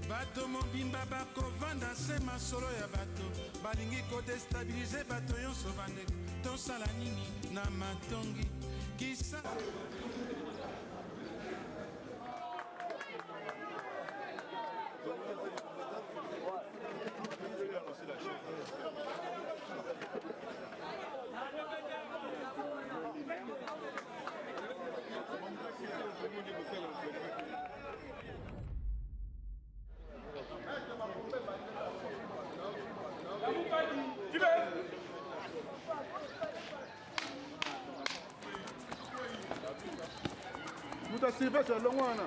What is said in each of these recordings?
Bato mobimba bakovanda se masolo ya bato balingi kodestabilize bato nyonso bandeko tosala nini na matongi kisa Muta Sylvestre Longwana.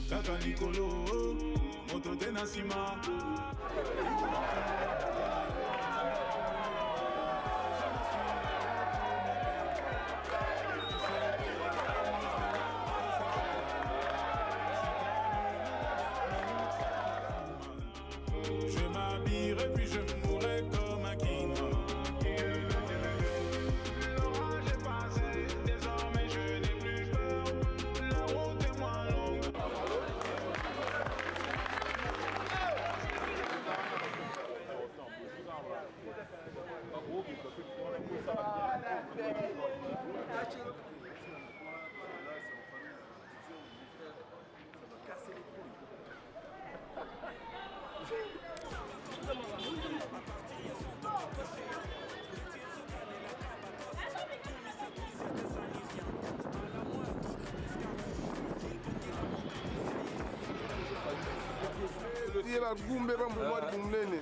Kaka likolo moto te na sima je m'habillerai puis je mourrai comme un king. L'orage est passé, désormais je n'ai plus peur. La route est moins longue. Ça va casser les couilles. ye bagumbe bambuma kumnene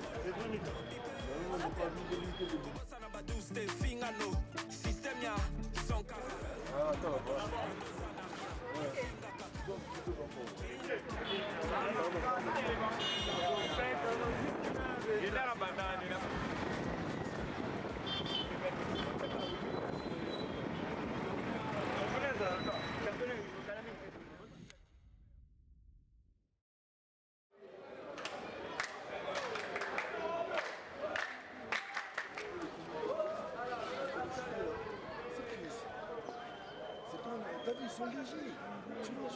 T'as vu, ils sont légers. Tu vois,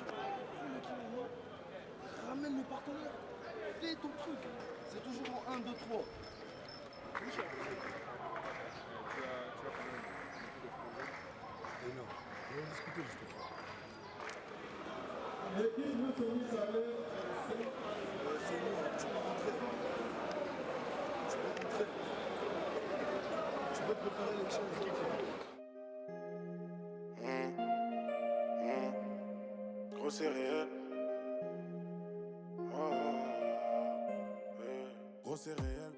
ramène le partenaire. Fais ton truc. C'est toujours en 1, 2, 3. Et non, on va discuter justement. l'équipe nous soumise à l'air C'est moi, tu peux rentrer. Tu peux préparer les choses. Gros c'est réel. Gros c'est réel.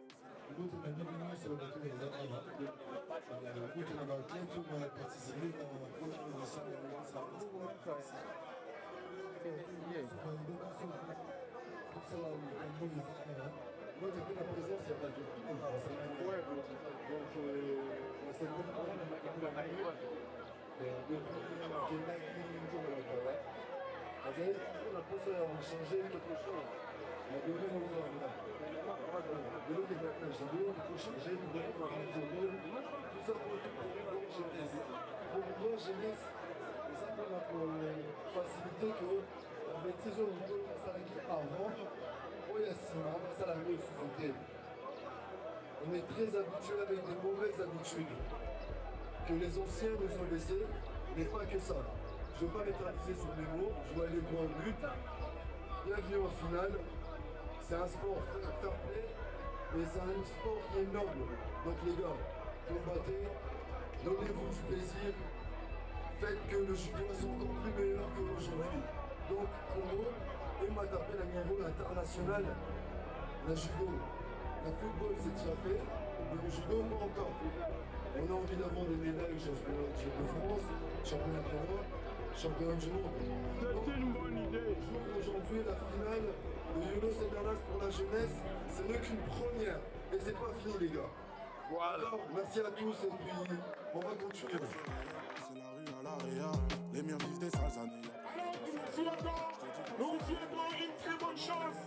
Changer quelque chose. La durée nous a de l'autre développement, j'ai dit, il faut changer, il faut tout ça pour une jeunesse. Pour une bonne jeunesse, et ça pour faciliter que la bêtise au niveau de sa équipe avant, il y a 6 mois, ça l'a mis sous-côté. On est très habitué avec des mauvaises habitudes que les anciens nous ont laissées, mais pas que ça. Je ne veux pas neutraliser sur les mots, je dois aller droit au but. Bienvenue en finale. C'est un sport fair play, mais c'est un sport qui est noble. Donc les gars, combattez, donnez-vous du plaisir, faites que le judo soit encore plus meilleur qu'aujourd'hui. Donc Congo, et m'a tapé à niveau international, la judo, le football c'est déjà fait, mais le judo pas encore. On a envie d'avoir des médailles, championnat de France, championnat de Europe, championnat du monde. C'est une bonne idée. Aujourd'hui, la finale de Youno Sedaras pour la jeunesse, ce n'est qu'une première. Et c'est pas fini, les gars. Voilà. Alors, merci à tous et puis on va continuer. C'est la rue à l'Aréa, les murs vivent des sales années. Nous vous souhaitons une très bonne chance,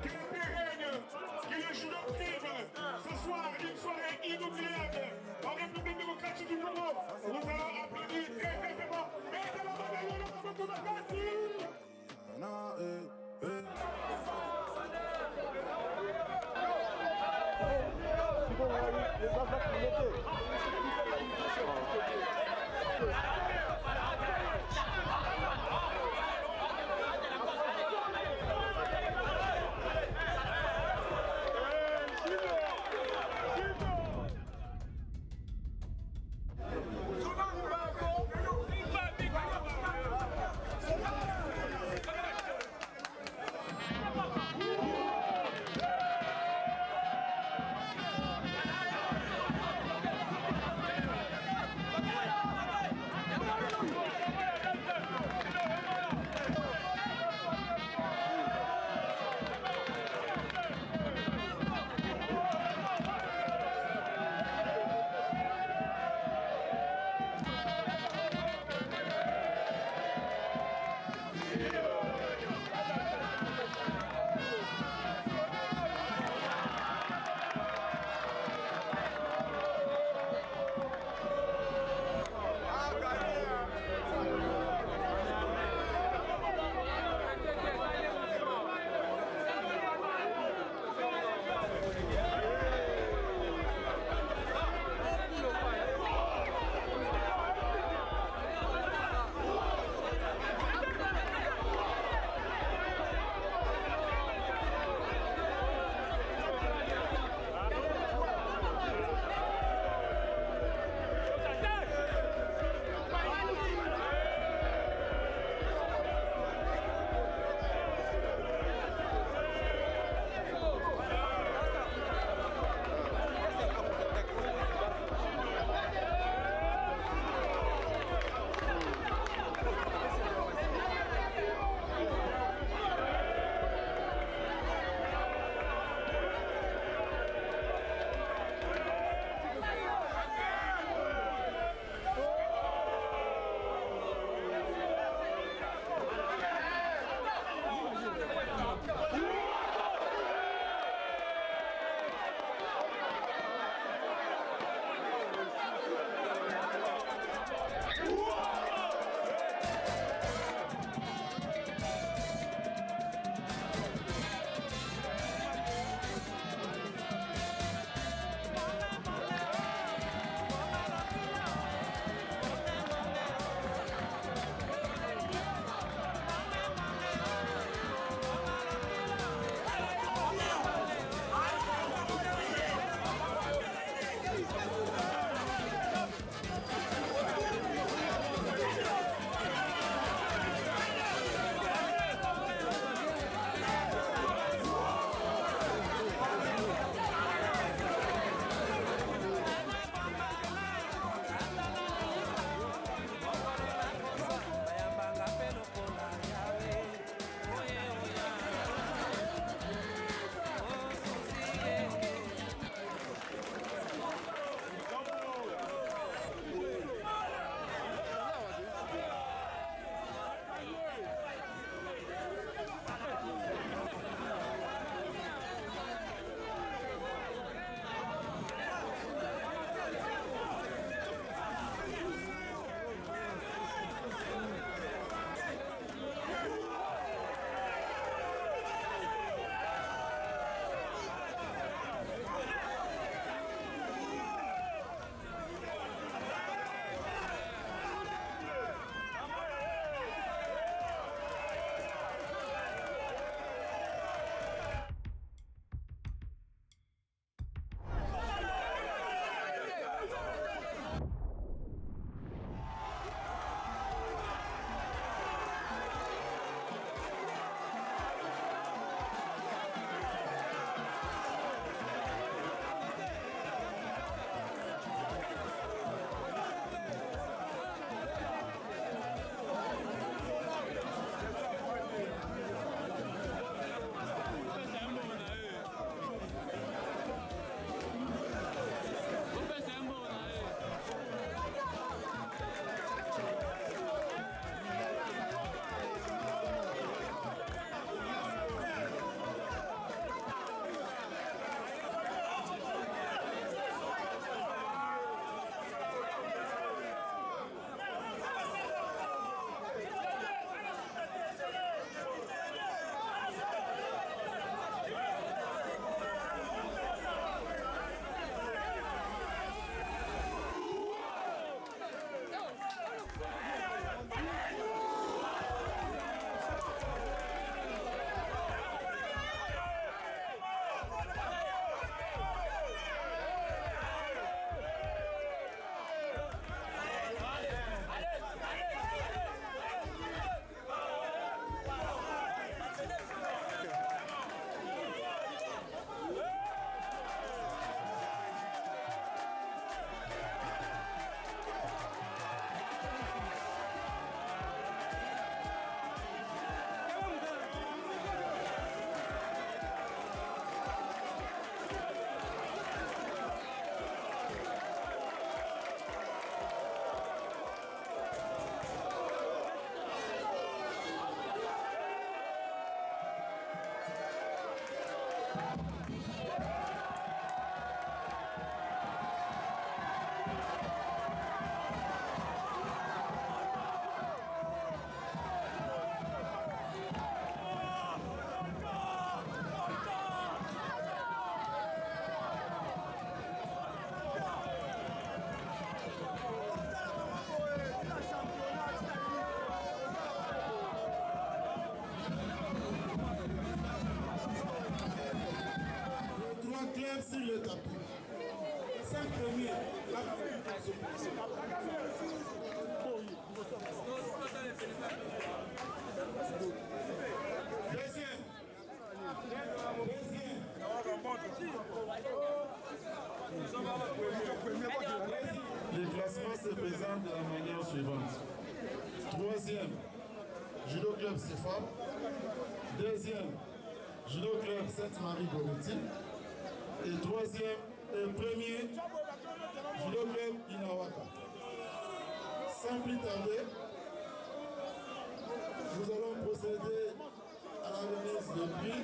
que le pérenne, que le judo prime. Ce soir, une soirée inoubliable en République démocratique du Congo. Nous allons applaudir très très fort. Et de la bataille, nous avons tout à fait. sur le tapis. 5 premiers. Deuxième. Les classements se présentent de la manière suivante. Troisième, Judo Club CFA. Deuxième, Judo Club Sainte-Marie-Goretti. Et troisième, premier, Judo Club Inawaka. Sans plus tarder, nous allons procéder à la remise de prix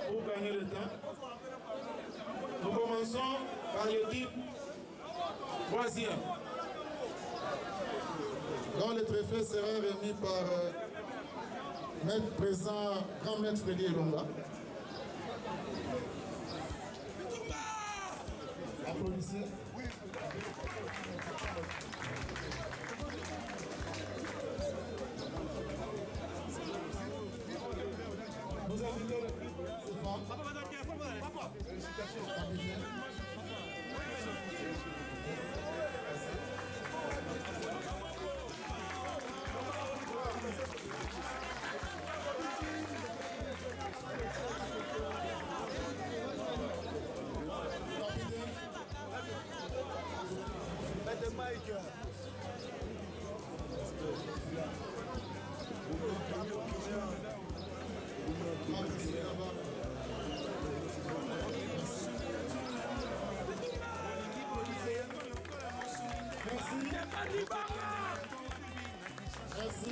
pour gagner le temps. Nous commençons par l'équipe troisième, dont le trophée sera remis par Maître Président, Grand Maître Freddy Elonga. Applaudissez. Nous invitons le Merci.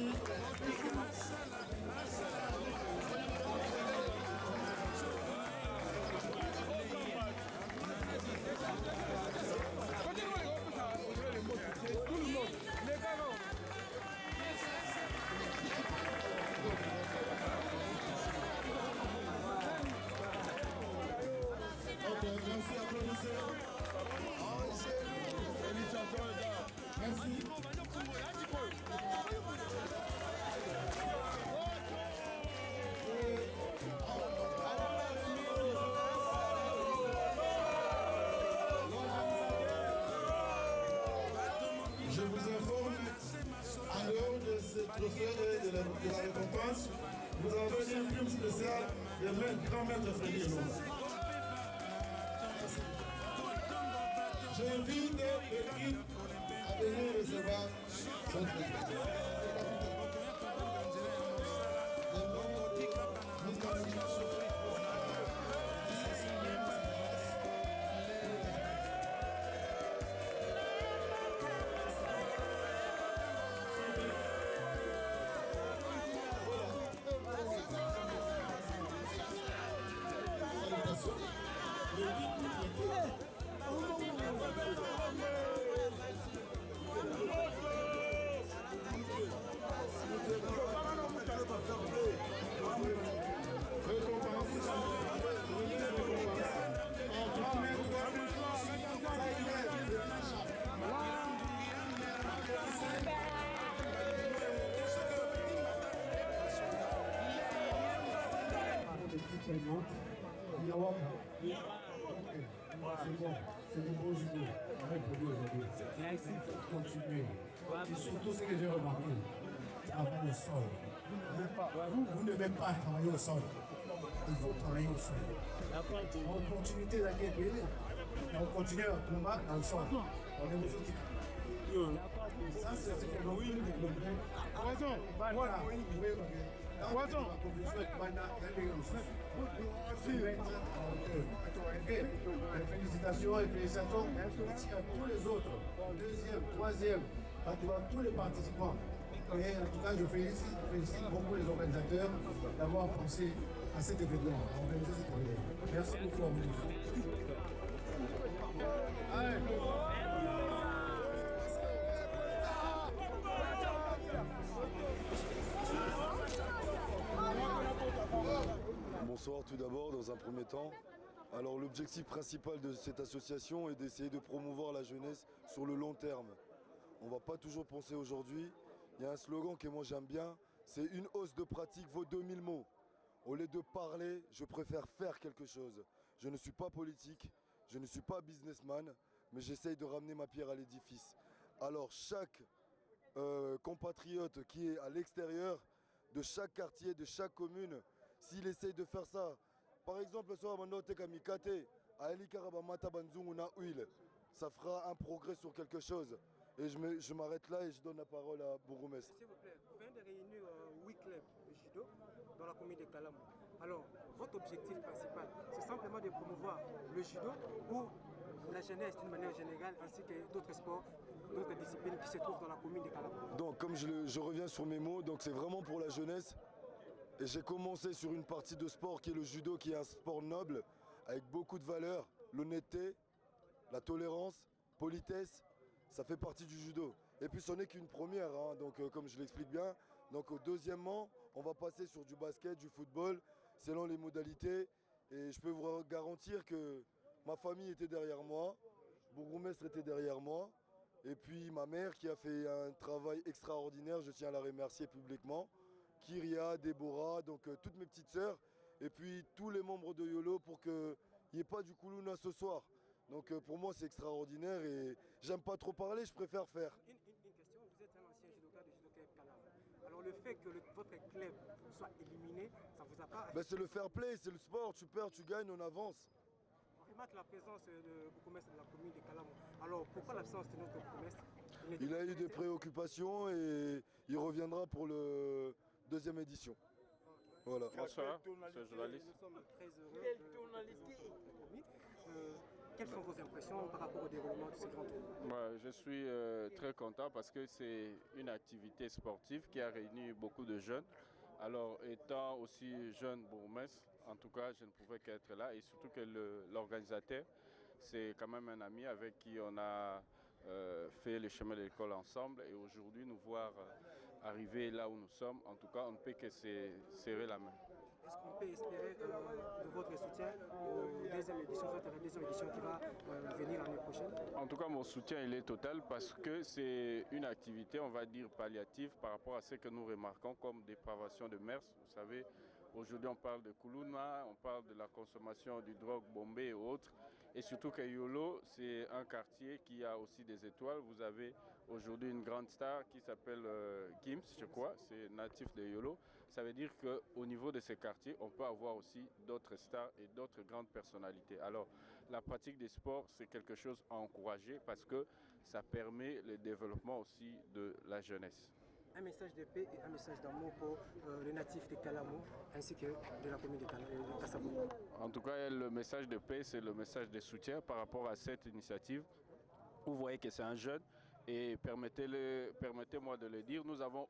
Ok, merci, applaudissez. Merci. Je vous informe, en dehors de ce trophée et de la récompense, vous avez un prime spécial de Grand Maître Freddy Elonga. J'invite l'équipe à venir recevoir son trophée. C'est bon, c'est du bon judo. On va produire aujourd'hui. Il faut continuer. Et surtout ce que j'ai remarqué, travailler au sol. Vous ne devez pas travailler au sol. Il faut travailler au sol. En continuité dans quel pays, et on continue à combattre dans le sol. On est musique. Ça, c'est ce que l'on veut développer. Voilà. Félicitations et félicitations à tous les autres, deuxième, troisième, à tous les participants. Et en tout cas, je félicite beaucoup les organisateurs d'avoir pensé à cet événement, à organiser cet événement. Merci beaucoup à vous tous. Bonsoir tout d'abord dans un premier temps. Alors l'objectif principal de cette association est d'essayer de promouvoir la jeunesse sur le long terme. On ne va pas toujours penser aujourd'hui. Il y a un slogan que moi j'aime bien, c'est une hausse de pratique vaut 2000 mots. Au lieu de parler, je préfère faire quelque chose. Je ne suis pas politique, je ne suis pas businessman, mais j'essaye de ramener ma pierre à l'édifice. Alors chaque compatriote qui est à l'extérieur de chaque quartier, de chaque commune, s'il essaye de faire ça, par exemple, le soir, ça fera un progrès sur quelque chose. Et je m'arrête là et je donne la parole à Bourgmestre. S'il vous plaît, vous venez de réunir 8 clubs de judo dans la commune de Kalamou. Alors, votre objectif principal, c'est simplement de promouvoir le judo ou la jeunesse d'une manière générale, ainsi que d'autres sports, d'autres disciplines qui se trouvent dans la commune de Kalamou. Donc, comme je reviens sur mes mots, donc c'est vraiment pour la jeunesse. Et j'ai commencé sur une partie de sport qui est le judo, qui est un sport noble, avec beaucoup de valeurs, l'honnêteté, la tolérance, politesse, ça fait partie du judo. Et puis ce n'est qu'une première, hein, donc comme je l'explique bien. Donc deuxièmement, on va passer sur du basket, du football, selon les modalités. Et je peux vous garantir que ma famille était derrière moi, Bourgmestre était derrière moi. Et puis ma mère qui a fait un travail extraordinaire, je tiens à la remercier publiquement. Kyria, Déborah, donc toutes mes petites sœurs. Et puis tous les membres de YOLO pour qu'il n'y ait pas du Koulouna ce soir. Donc pour moi c'est extraordinaire et j'aime pas trop parler, je préfère faire. Une question, vous êtes un ancien judoka de Judo Club Kalamou. Alors le fait que votre club soit éliminé, ça vous a pas... Ben, c'est le fair play, c'est le sport, tu perds, tu gagnes, on avance. On remarque la présence de bourgmestre de la commune de Kalamou. Alors pourquoi l'absence de notre bourgmestre? Il a eu des préoccupations et il reviendra pour le deuxième édition. Voilà. Bonsoir, c'est journaliste. Nous sommes très heureux quelles sont vos impressions par rapport au déroulement de ce grand tour? Je suis très content parce que c'est une activité sportive qui a réuni beaucoup de jeunes. Alors, étant aussi jeune bourgmestre, en tout cas, je ne pouvais qu'être là. Et surtout que l'organisateur, c'est quand même un ami avec qui on a fait le chemin de l'école ensemble. Et aujourd'hui, nous voir arriver là où nous sommes, en tout cas, on ne peut que serrer la main. Est-ce qu'on peut espérer de votre soutien aux deuxième édition, soit à la deuxième édition qui va venir l'année prochaine? En tout cas, mon soutien il est total parce que c'est une activité, on va dire, palliative par rapport à ce que nous remarquons comme dépravation de mœurs. Vous savez, aujourd'hui on parle de Koulouna, on parle de la consommation du drogue, Bombay et autres. Et surtout que YOLO, c'est un quartier qui a aussi des étoiles. Vous avez aujourd'hui une grande star qui s'appelle Gims, je crois, c'est natif de YOLO. Ça veut dire qu'au niveau de ces quartiers, on peut avoir aussi d'autres stars et d'autres grandes personnalités. Alors, la pratique des sports, c'est quelque chose à encourager parce que ça permet le développement aussi de la jeunesse. Un message de paix et un message d'amour pour les natifs de Kalamou ainsi que de la commune de Kassabou. En tout cas, le message de paix, c'est le message de soutien par rapport à cette initiative. Vous voyez que c'est un jeune et permettez-moi de le dire, nous avons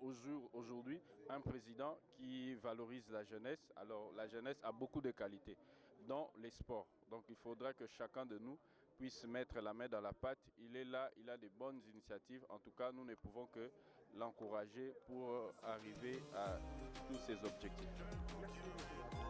aujourd'hui un président qui valorise la jeunesse. Alors la jeunesse a beaucoup de qualités dans les sports. Donc il faudra que chacun de nous puisse mettre la main dans la pâte. Il est là, il a des bonnes initiatives. En tout cas, nous ne pouvons que l'encourager pour arriver à tous ses objectifs. Merci.